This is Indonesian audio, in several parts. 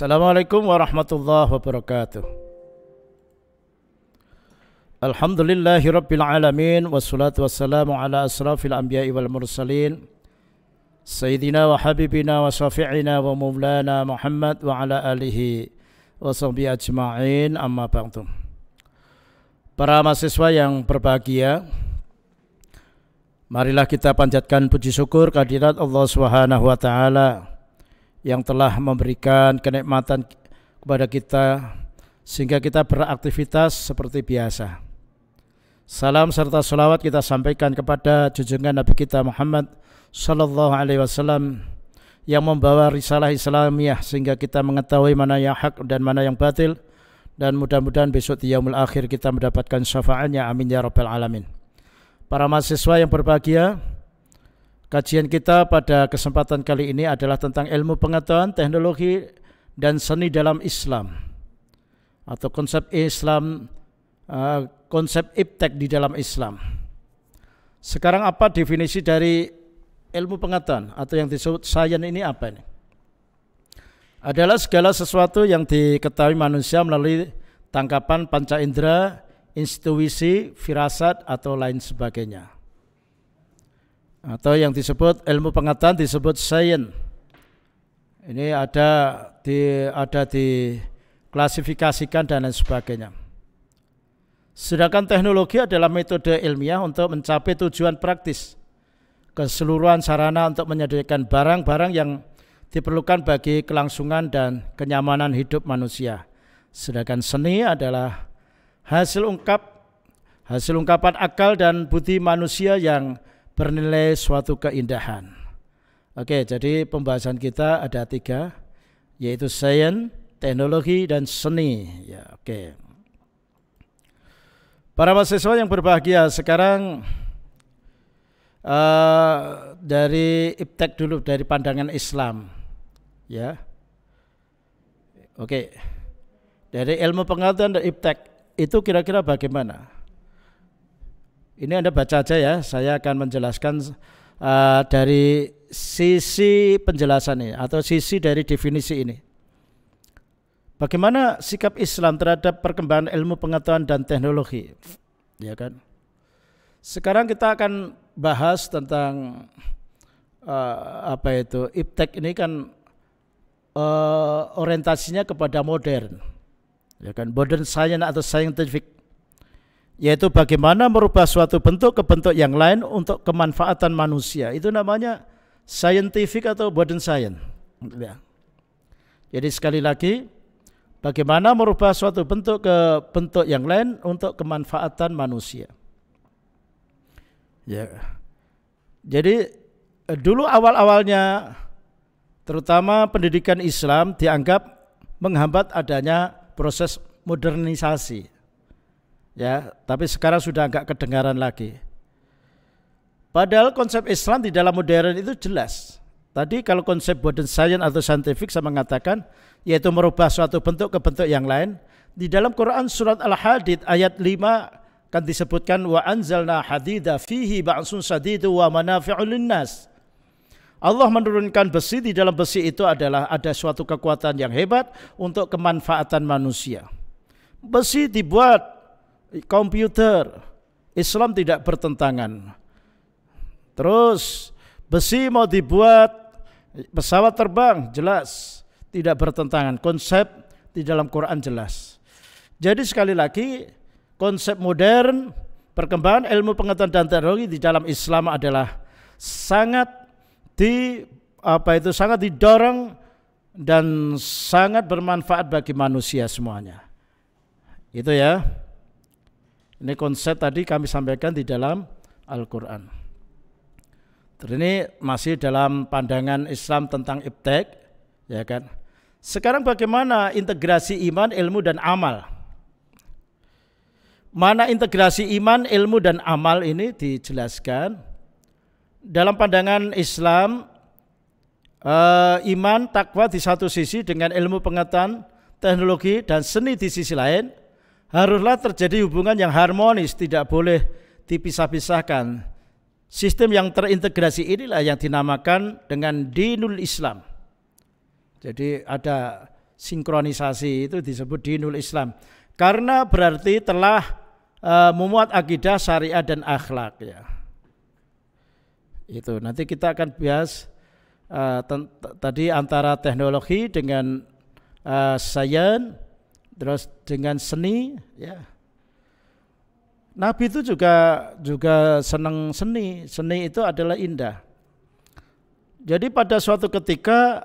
Assalamualaikum warahmatullahi wabarakatuh. Alhamdulillahi rabbil alamin, wassalatu wassalamu ala asrafil anbiya'i wal mursalin, sayyidina wa habibina wa syafi'ina wa maulana Muhammad wa ala alihi wa sahbihi ajma'in, amma ba'du. Para mahasiswa yang berbahagia, marilah kita panjatkan puji syukur kehadirat Allah Subhanahu wa taala yang telah memberikan kenikmatan kepada kita sehingga kita beraktivitas seperti biasa. Salam serta salawat kita sampaikan kepada junjungan Nabi kita Muhammad sallallahu alaihi wasallam yang membawa risalah Islamiyah sehingga kita mengetahui mana yang hak dan mana yang batil, dan mudah-mudahan besok di yaumul akhir kita mendapatkan syafaatnya, amin ya rabbal alamin. Para mahasiswa yang berbahagia, kajian kita pada kesempatan kali ini adalah tentang ilmu pengetahuan, teknologi, dan seni dalam Islam, atau konsep Islam, konsep iptek di dalam Islam. Sekarang apa definisi dari ilmu pengetahuan atau yang disebut sains ini apa ini? Adalah segala sesuatu yang diketahui manusia melalui tangkapan panca indera, intuisi, firasat, atau lain sebagainya. Atau yang disebut ilmu pengetahuan disebut sains. Ini ada diklasifikasikan dan lain sebagainya. Sedangkan teknologi adalah metode ilmiah untuk mencapai tujuan praktis, keseluruhan sarana untuk menyediakan barang-barang yang diperlukan bagi kelangsungan dan kenyamanan hidup manusia. Sedangkan seni adalah hasil ungkapan akal dan budi manusia yang bernilai suatu keindahan. Oke, jadi pembahasan kita ada 3, yaitu sains, teknologi, dan seni. Ya, oke. Para mahasiswa yang berbahagia, sekarang dari iptek dulu, dari pandangan Islam. Ya, oke. Dari ilmu pengetahuan dan iptek itu kira-kira bagaimana? Ini Anda baca aja ya, saya akan menjelaskan dari sisi penjelasan ini atau sisi dari definisi ini. Bagaimana sikap Islam terhadap perkembangan ilmu pengetahuan dan teknologi? Ya kan? Sekarang kita akan bahas tentang iptek ini kan orientasinya kepada modern. Ya kan, modern science atau scientific, yaitu bagaimana merubah suatu bentuk ke bentuk yang lain untuk kemanfaatan manusia. Itu namanya scientific atau modern science. Ya. Jadi sekali lagi, bagaimana merubah suatu bentuk ke bentuk yang lain untuk kemanfaatan manusia. Ya. Jadi dulu awal-awalnya, terutama pendidikan Islam dianggap menghambat adanya proses modernisasi. Ya, tapi sekarang sudah agak kedengaran lagi. Padahal konsep Islam di dalam modern itu jelas. Tadi kalau konsep modern science atau scientific saya mengatakan yaitu merubah suatu bentuk ke bentuk yang lain. Di dalam Quran surat Al-Hadid ayat 5 kan disebutkan wa anzalna hadida fihi ba'sun sadidu wa manafi'un linnas. Allah menurunkan besi, di dalam besi itu adalah ada suatu kekuatan yang hebat untuk kemanfaatan manusia. Besi dibuat komputer, Islam tidak bertentangan. Terus besi mau dibuat pesawat terbang, jelas tidak bertentangan. Konsep di dalam Quran jelas. Jadi sekali lagi, konsep modern, perkembangan ilmu pengetahuan dan teknologi di dalam Islam adalah sangat didorong dan sangat bermanfaat bagi manusia semuanya. Itu ya. Ini konsep tadi kami sampaikan di dalam Al-Quran. Terus ini masih dalam pandangan Islam tentang iptek, ya kan. Sekarang bagaimana integrasi iman, ilmu, dan amal? Mana integrasi iman, ilmu, dan amal ini dijelaskan. Dalam pandangan Islam, iman, takwa di satu sisi dengan ilmu pengetahuan, teknologi, dan seni di sisi lain, haruslah terjadi hubungan yang harmonis, tidak boleh dipisah-pisahkan. Sistem yang terintegrasi inilah yang dinamakan dengan dinul Islam. Jadi ada sinkronisasi itu disebut dinul Islam. Karena berarti telah memuat akidah, syariat dan akhlak ya. Itu nanti kita akan bahas tadi antara teknologi dengan sains, terus dengan seni ya. Nabi itu juga senang seni. Seni itu adalah indah. Jadi pada suatu ketika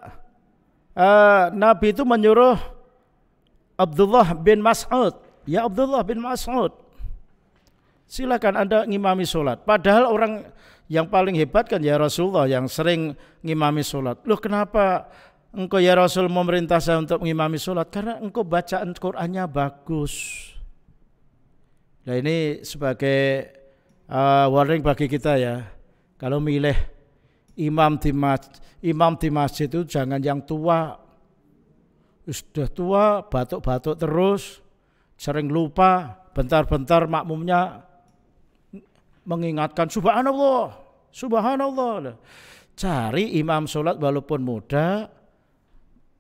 Nabi itu menyuruh Abdullah bin Mas'ud, ya Abdullah bin Mas'ud, silakan Anda ngimami sholat. Padahal orang yang paling hebat kan ya Rasulullah yang sering ngimami sholat. Loh kenapa engkau ya Rasul memerintah saya untuk ngimami sholat? Karena engkau bacaan Qur'annya bagus. Nah ini sebagai warning bagi kita ya. Kalau milih imam di masjid itu jangan yang tua. Sudah tua, batuk-batuk terus, sering lupa, bentar-bentar makmumnya mengingatkan subhanallah, subhanallah. Cari imam sholat walaupun muda,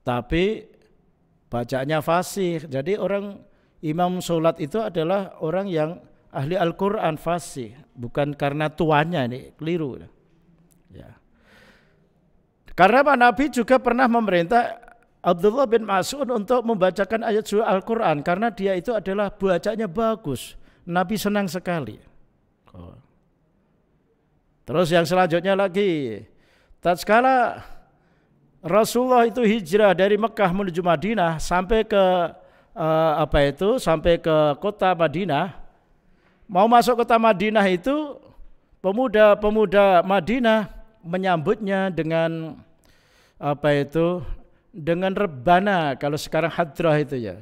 tapi bacaannya fasih. Jadi imam sholat itu adalah orang yang ahli Al-Quran fasih, bukan karena tuanya, ini keliru. Ya. Karena Pak Nabi juga pernah memerintah Abdullah bin Mas'ud untuk membacakan ayat surah Al-Quran karena dia itu adalah bacanya bagus. Nabi senang sekali. Terus yang selanjutnya lagi, tatkala Rasulullah itu hijrah dari Mekah menuju Madinah sampai ke sampai ke kota Madinah. Mau masuk kota Madinah itu pemuda-pemuda Madinah menyambutnya dengan dengan rebana, kalau sekarang hadrah itu ya.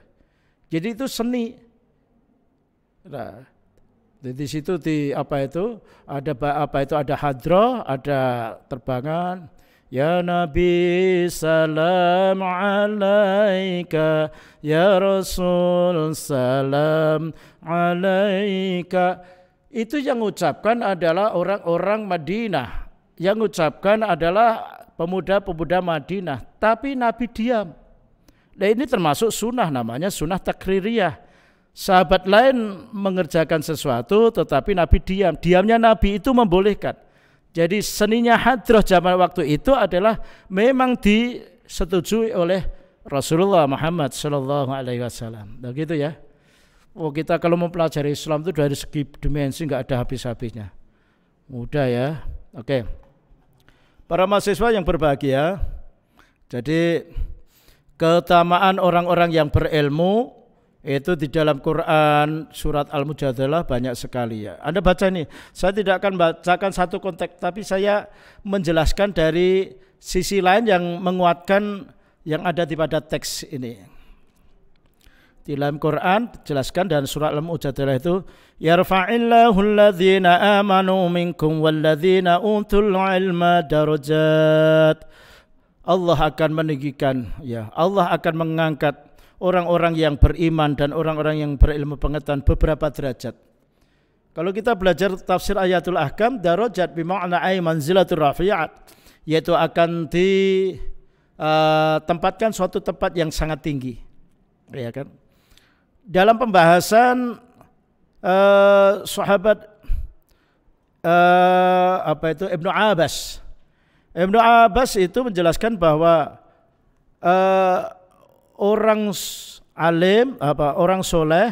Jadi itu seni. Nah, di situ ada hadrah, ada terbangan. Ya Nabi salam alaika, ya Rasul salam alaika. Itu yang mengucapkan adalah orang-orang Madinah. Yang mengucapkan adalah pemuda-pemuda Madinah. Tapi Nabi diam. Nah ini termasuk sunnah, namanya sunnah takririyah. Sahabat lain mengerjakan sesuatu tetapi Nabi diam. Diamnya Nabi itu membolehkan. Jadi seninya hadrah zaman waktu itu adalah memang disetujui oleh Rasulullah Muhammad sallallahu alaihi wasallam. Begitu ya. Oh, kita kalau mempelajari Islam itu dari segi dimensi enggak ada habis-habisnya. Mudah ya. Oke. Para mahasiswa yang berbahagia. Jadi keutamaan orang-orang yang berilmu itu di dalam Quran surat Al-Mujadalah banyak sekali ya. Anda baca ini, saya tidak akan bacakan satu konteks, tapi saya menjelaskan dari sisi lain yang menguatkan yang ada di pada teks ini. Di dalam Quran jelaskan dan surat Al-Mujadalah itu yarfa'illahu alladhina amanu minkum walladzina utul ilma darajat. Allah akan meninggikan ya, Allah akan mengangkat orang-orang yang beriman dan orang-orang yang berilmu pengetahuan beberapa derajat. Kalau kita belajar tafsir ayatul ahkam, darajat bima'na ay manzilatul rafi'at, yaitu akan ditempatkan suatu tempat yang sangat tinggi. Ya kan? Dalam pembahasan sahabat Ibnu Abbas. Ibnu Abbas itu menjelaskan bahwa orang alim, orang soleh,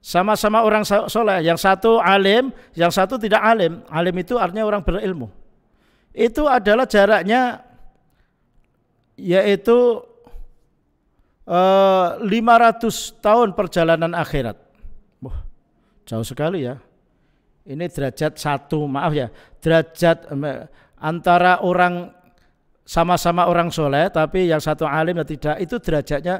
sama-sama orang soleh. Yang satu alim, yang satu tidak alim. Alim itu artinya orang berilmu. Itu adalah jaraknya, yaitu 500 tahun perjalanan akhirat. Wah, jauh sekali ya. Ini derajat satu, maaf ya. Derajat antara orang sama-sama orang soleh, tapi yang satu alim dan tidak, itu derajatnya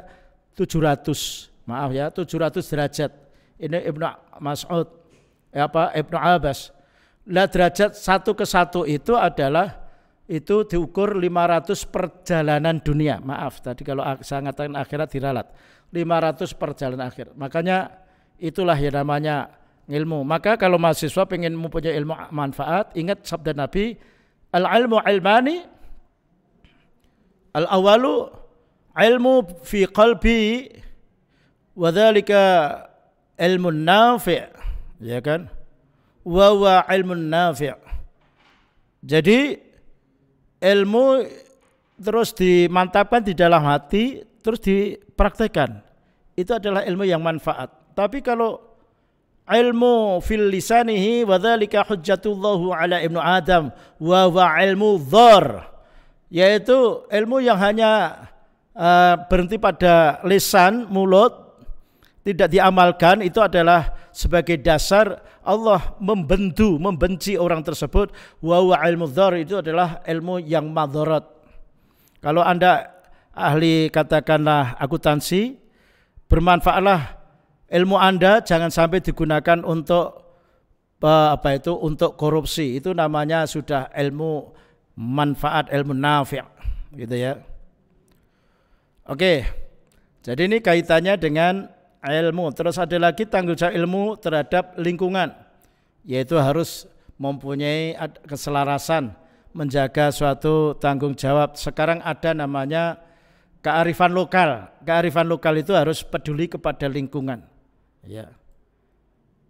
700, maaf ya, 700 derajat. Ini Ibnu Mas'ud, Ibnu Abbas. Nah derajat satu ke satu itu adalah, itu diukur 500 perjalanan dunia. Maaf, tadi kalau saya mengatakan akhirat diralat. 500 perjalanan akhir. Makanya itulah yang namanya ilmu. Maka kalau mahasiswa pengen mempunyai ilmu manfaat, ingat sabda Nabi, al-ilmu ilmani, al-awalu ilmu fi qalbi wa dzalika ilmun nafi', ya kan? Wa ilmun nafi'. Jadi ilmu terus dimantapkan di dalam hati, terus dipraktekkan. Itu adalah ilmu yang manfaat. Tapi kalau ilmu fil lisanihi wa dzalika hujjatullahu ala ibnu Adam wa ilmu dhar, yaitu ilmu yang hanya berhenti pada lisan, mulut, tidak diamalkan, itu adalah sebagai dasar Allah membenci orang tersebut. Wa ilmu dhar, itu adalah ilmu yang madharat. Kalau Anda ahli katakanlah akuntansi, bermanfaatlah ilmu Anda, jangan sampai digunakan untuk untuk korupsi. Itu namanya sudah ilmu manfaat, ilmu nafi', gitu ya. Oke. Jadi ini kaitannya dengan ilmu. Terus ada lagi tanggung jawab ilmu terhadap lingkungan, yaitu harus mempunyai keselarasan, menjaga suatu tanggung jawab. Sekarang ada namanya kearifan lokal. Kearifan lokal itu harus peduli kepada lingkungan. Ya.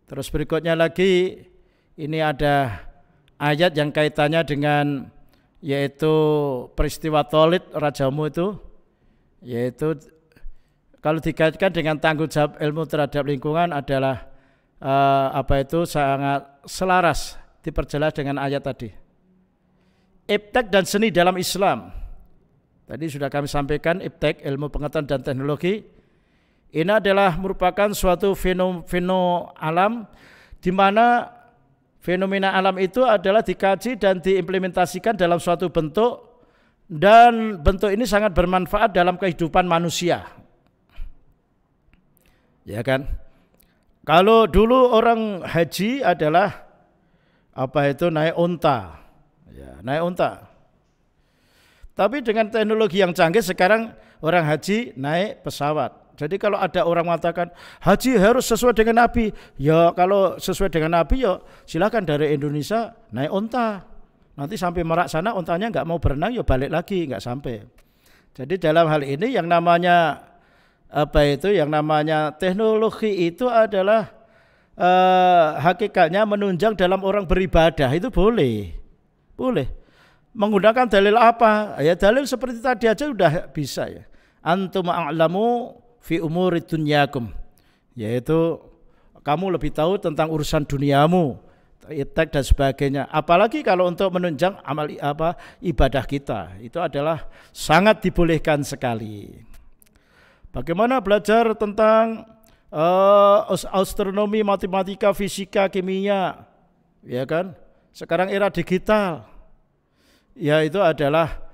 Terus berikutnya lagi, ini ada ayat yang kaitannya dengan yaitu peristiwa Thalid rajamu itu, yaitu kalau dikaitkan dengan tanggung jawab ilmu terhadap lingkungan adalah sangat selaras, diperjelas dengan ayat tadi. Iptek dan seni dalam Islam. Tadi sudah kami sampaikan, iptek, ilmu pengetahuan dan teknologi. Ini adalah merupakan suatu fenomena alam, di mana fenomena alam itu adalah dikaji dan diimplementasikan dalam suatu bentuk, dan bentuk ini sangat bermanfaat dalam kehidupan manusia. Ya kan? Kalau dulu orang haji adalah naik unta. Ya, naik unta. Tapi dengan teknologi yang canggih sekarang orang haji naik pesawat. Jadi kalau ada orang mengatakan haji harus sesuai dengan Nabi, ya kalau sesuai dengan Nabi ya silakan dari Indonesia naik unta. Nanti sampai Merak sana untanya nggak mau berenang ya balik lagi, nggak sampai. Jadi dalam hal ini yang namanya yang namanya teknologi itu adalah hakikatnya menunjang dalam orang beribadah, itu boleh menggunakan dalil apa ya, dalil seperti tadi aja udah bisa ya. Antum a'lamu fi umuri dunyakum, yaitu kamu lebih tahu tentang urusan duniamu, iptek dan sebagainya. Apalagi kalau untuk menunjang amal ibadah kita, itu adalah sangat dibolehkan sekali. Bagaimana belajar tentang astronomi, matematika, fisika, kimia, ya kan? Sekarang era digital, ya itu adalah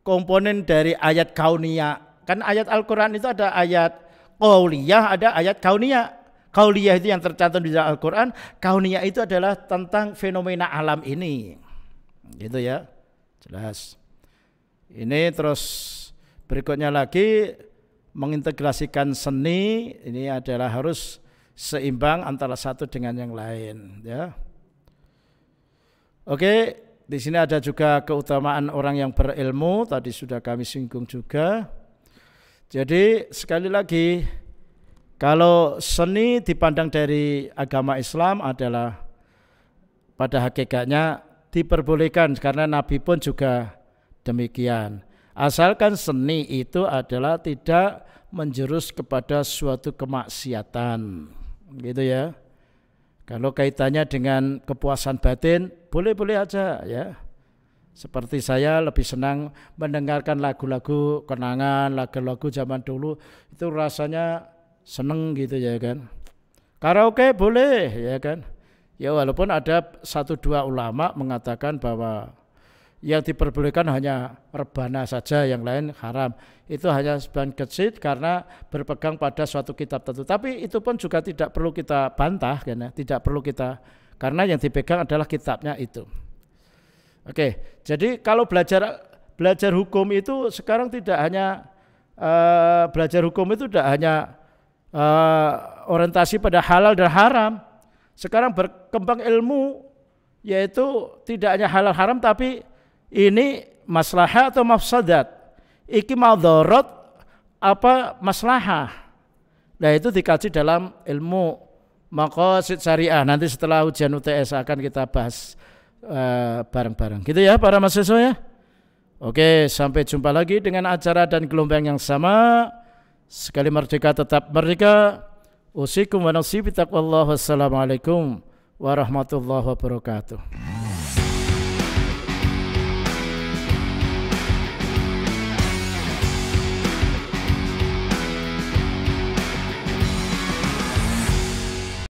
komponen dari ayat kauniyah. Kan ayat Al-Quran itu ada ayat qauliyah, ada ayat kauniyah. Qauliyah itu yang tercantum di dalam Al-Quran, kauniyah itu adalah tentang fenomena alam ini, gitu ya, jelas. Ini terus berikutnya lagi, mengintegrasikan seni, ini adalah harus seimbang antara satu dengan yang lain, ya. Oke, di sini ada juga keutamaan orang yang berilmu, tadi sudah kami singgung juga. Jadi sekali lagi, kalau seni dipandang dari agama Islam adalah pada hakikatnya diperbolehkan, karena Nabi pun juga demikian. Asalkan seni itu adalah tidak menjurus kepada suatu kemaksiatan, gitu ya. Kalau kaitannya dengan kepuasan batin, boleh-boleh aja ya. Seperti saya lebih senang mendengarkan lagu-lagu kenangan, lagu-lagu zaman dulu, itu rasanya seneng gitu ya kan. Karaoke boleh ya kan. Ya walaupun ada 1-2 ulama mengatakan bahwa yang diperbolehkan hanya rebana saja, yang lain haram. Itu hanya sebagian kecil karena berpegang pada suatu kitab tertentu. Tapi itu pun juga tidak perlu kita bantah, kan? Tidak perlu kita, karena yang dipegang adalah kitabnya itu. Oke, jadi kalau belajar hukum itu sekarang tidak hanya belajar hukum itu tidak hanya orientasi pada halal dan haram. Sekarang berkembang ilmu, yaitu tidak hanya halal haram, tapi ini maslahat atau mafsadat, iki madharat apa maslahah. Nah itu dikaji dalam ilmu maqasid syariah. Nanti setelah ujian UTS akan kita bahas bareng-bareng. Gitu ya para mahasiswa ya. Oke, sampai jumpa lagi dengan acara dan gelombang yang sama. Sekali merdeka tetap merdeka. Usikum wa nafsi bitaqwallah. Wassalamualaikum warahmatullahi wabarakatuh.